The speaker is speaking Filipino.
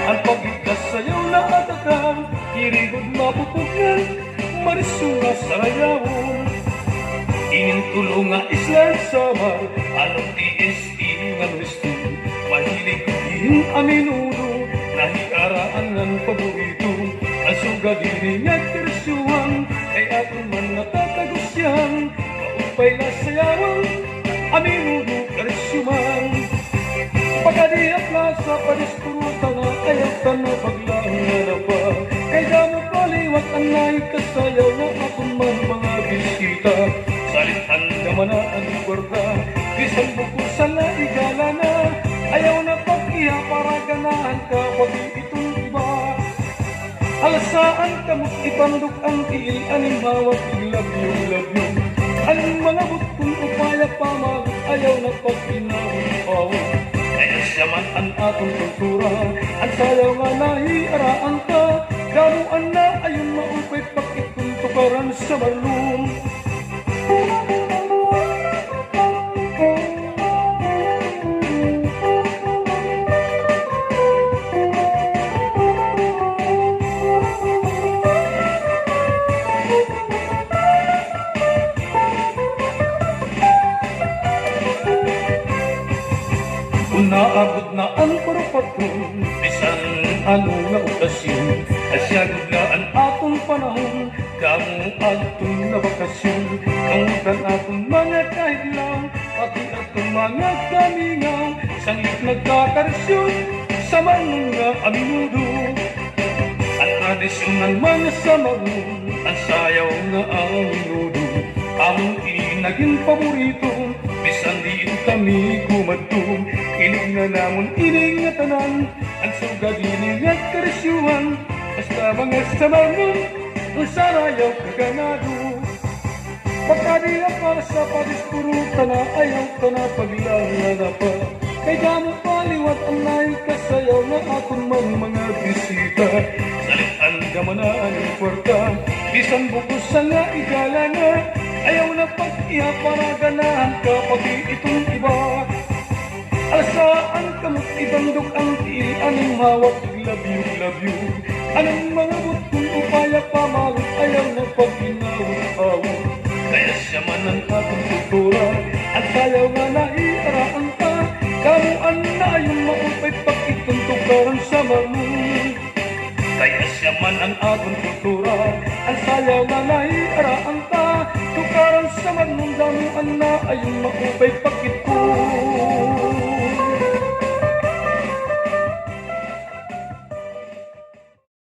ang pagkikasayaw na atakam, irigod mapupugan, marisunga sa rayawon. Inintulong nga islan samar, anong TST nga nuesto, mahilig din a menudo, nahiaraan ng paborito, ang suga diri nga tersyuhan, ay aton man natatagusyan, maupay na sayawang, a menudo tersyuhan. Pagkadi ang plaza, padispurutan na ayaw ka na paglangan na pa, kaya mo paliwat ang naikasayaw na akong man mga bisita. Salitan naman na ang kwarta, isang bukusan na igala na, ayaw na pag-iya para ganahan ka pag itong iba. Alasaan kamot ipandok ang tiil, aning hawak iglabyo-labyo. Anong mga butong upaya pamag, ayaw na pag-inawin. Kaya siyaman ang atong kultura, ang sayaw nga nahiaraan ka, gamuan na ayun maupay pakituntukaran sa balong. Naabot na ang parapatong, bisan ano nga okasyon, asyagod na ang atong panahon, kamo atong na bakasyon, kamutan atong mga kahiglang, pati atong mga kamingang, sanglit nagkakarsyon, sa mga aminudo. Ang tradisyonal mga samaron, ang sayaw nga aminudo, among inaging paborito, bisan diin kami kumadto, inig na namon inig nga tanan, ang suga dinig at karisyuhan, basta mga samaron, ang sarayaw kaganado. Pagkadi ang para sa padispurutan na ayaw ka na paglangan na pa, kaya mo paliwat ang naikasayaw na akong mga bisita. Salitan naman na ang kwarta, bisan bukusan nga igala na, ayaw na pag-iya para ganahan ka pag itong iba. Alasaan kamot ibandok ang tiil, anong hawak iglabyo-labyo. Anong mga butong upaya pamagot, ayaw na pag-inawin. Kaya siya man ang atong kultura, at sayaw nga nahiaraan ka, kamuan na ayong maupay pakituntukaran sa marunong. Kaya siya man ang atong kultura, ang sayaw nga nahiaraan ka, tukaran sa marunong, damuan na ayong maupay pakituntukaran.